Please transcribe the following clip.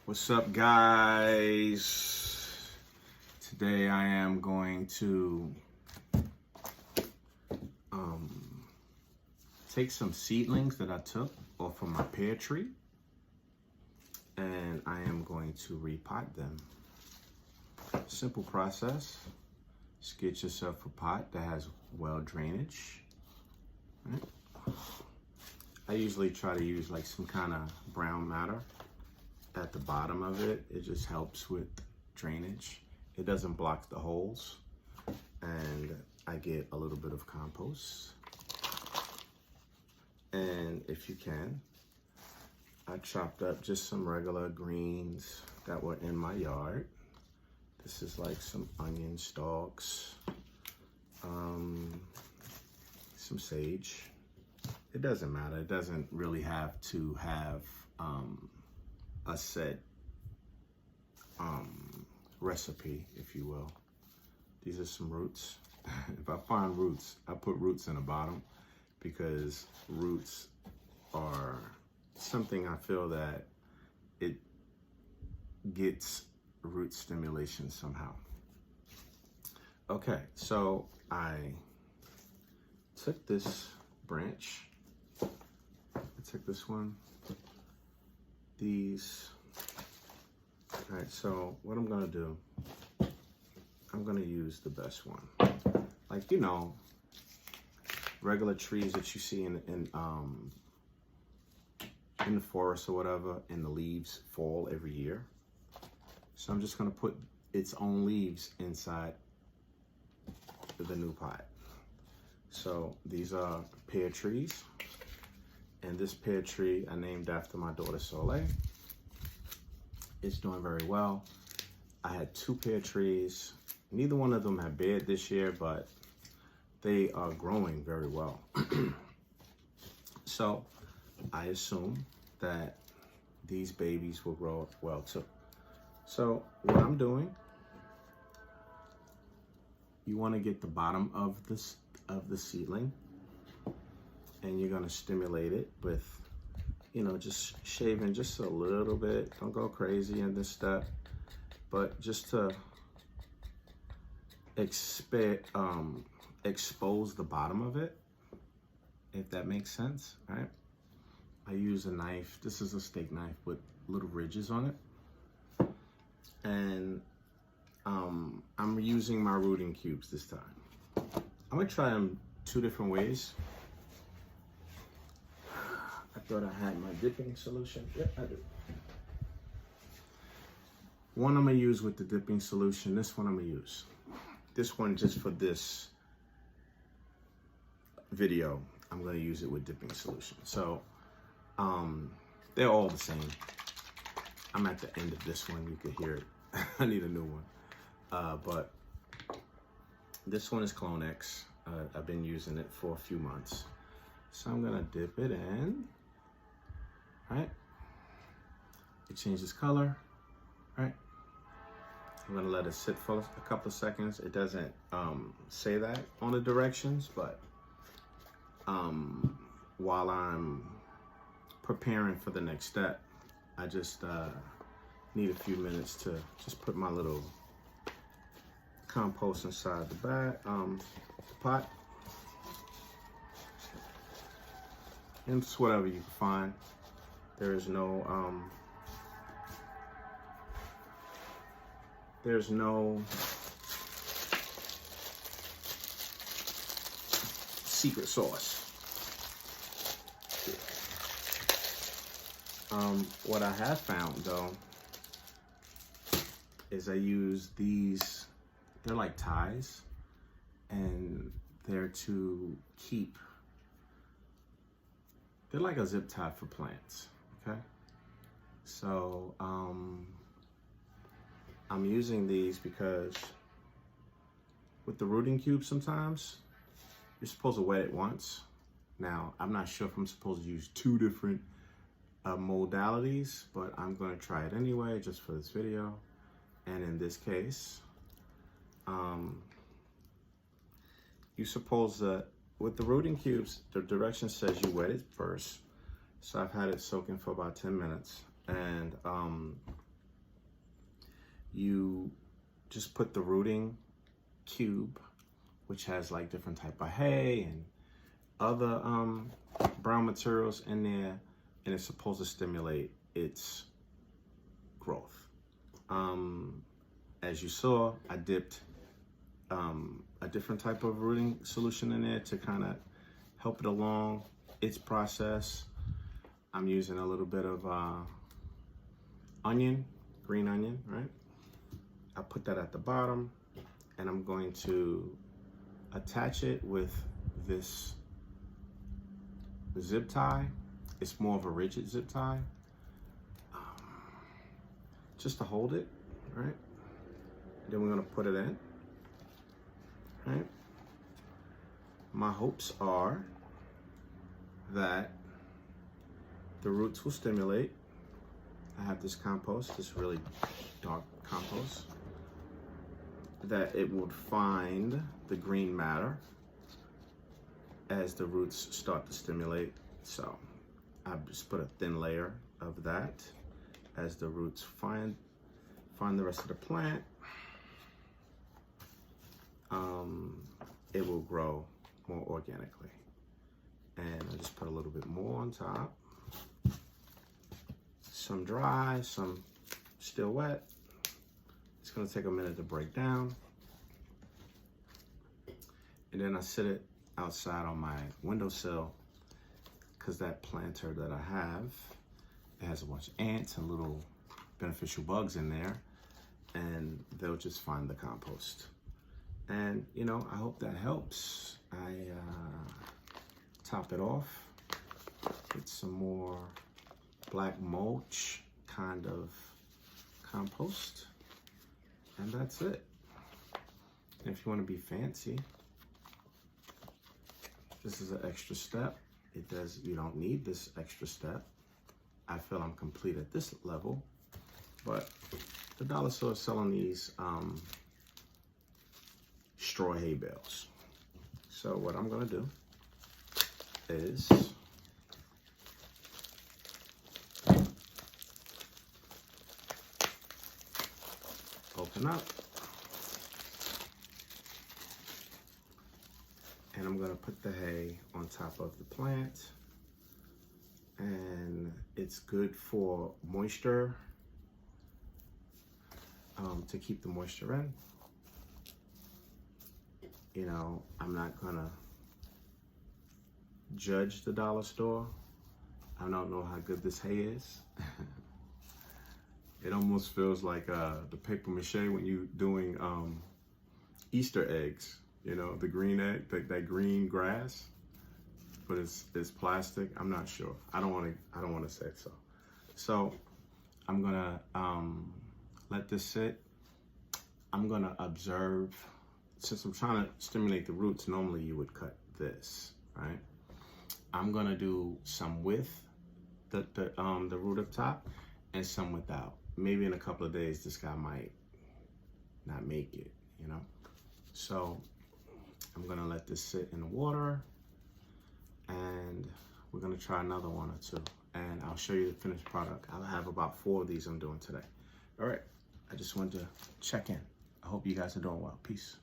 What's up, guys? Today I am going to take some seedlings that I took off of my pear tree, and I am going to repot them. Simple process. Just get yourself a pot that has well drainage. Right? I usually try to use like some kind of brown matter at the bottom of it. It just helps with drainage. It doesn't block the holes, and I get a little bit of compost. And if you can, I chopped up just some regular greens that were in my yard. This is like some onion stalks, some sage. It doesn't matter. It doesn't really have to have a set recipe, if you will. These are some roots. If I find roots, I put roots in the bottom because roots are something I feel that it gets root stimulation somehow. Okay, so I took this branch. I took this one. These. All right, so what I'm gonna do, I'm gonna use the best one. Like, you know, regular trees that you see in the forest or whatever, and the leaves fall every year. So I'm just gonna put its own leaves inside the new pot. So these are pear trees, and this pear tree I named after my daughter Soleil. It's doing very well. I had 2 pear trees. Neither one of them have bared this year, but they are growing very well. So I assume that these babies will grow well too. So what I'm doing, you want to get the bottom of the seedling, and you're going to stimulate it with, you know, just shaving just a little bit. Don't go crazy in this step, but just to expose the bottom of it, if that makes sense, right? I use a knife. This is a steak knife with little ridges on it. And I'm using my rooting cubes this time. I'm gonna try them 2 different ways. I thought I had my dipping solution. Yep, I do. One I'm gonna use with the dipping solution. This one I'm gonna use. This one just for this video, I'm gonna use it with dipping solution. So they're all the same. I'm at the end of this one, you can hear it. I need a new one. But this one is Clonex. I've been using it for a few months. So I'm gonna dip it in, right? It changes color, right? I'm gonna let it sit for a couple of seconds. It doesn't say that on the directions, but while I'm preparing for the next step, I just need a few minutes to just put my little compost inside the pot. And it's whatever you can find. There is no secret sauce. What I have found though is I use these, they're like ties, and they're to keep, they're like a zip tie for plants, okay? So I'm using these because with the rooting cube sometimes you're supposed to wet it once. Now, I'm not sure if I'm supposed to use 2 different modalities, but I'm going to try it anyway just for this video. And in this case, you're supposed to, with the rooting cubes, the direction says you wet it first. So I've had it soaking for about 10 minutes, and you just put the rooting cube, which has like different type of hay and other brown materials in there, and it's supposed to stimulate its growth. As you saw, I dipped a different type of rooting solution in there to kind of help it along its process. I'm using a little bit of onion, green onion, right? I put that at the bottom, and I'm going to attach it with this zip tie. It's more of a rigid zip tie, just to hold it, right? Then we're gonna put it in, right? My hopes are that the roots will stimulate. I have this compost, this really dark compost, that it would find the green matter as the roots start to stimulate. So I just put a thin layer of that as the roots find the rest of the plant. It will grow more organically. And I just put a little bit more on top. Some dry, some still wet. It's gonna take a minute to break down. And then I sit it outside on my windowsill, because that planter that I have, it has a bunch of ants and little beneficial bugs in there, and they'll just find the compost. And you know, I hope that helps. I top it off with some more black mulch kind of compost, and that's it. And if you want to be fancy, this is an extra step. You don't need this extra step. I feel I'm complete at this level, but the dollar store is selling these straw hay bales. So what I'm gonna do is open up, and I'm gonna put the hay on top of the plant, and it's good for moisture, to keep the moisture in. You know, I'm not gonna judge the dollar store. I don't know how good this hay is. It almost feels like the paper mache when you doing Easter eggs. You know, the green egg, that green grass, but it's plastic. I'm not sure. I don't want to say so. So I'm gonna let this sit. I'm gonna observe. Since I'm trying to stimulate the roots, normally you would cut this, right? I'm gonna do some with the root up top and some without. Maybe in a couple of days, this guy might not make it, you know? So I'm gonna let this sit in the water, and we're gonna try another one or two, and I'll show you the finished product. I'll have about 4 of these I'm doing today. All right, I just wanted to check in. I hope you guys are doing well. Peace.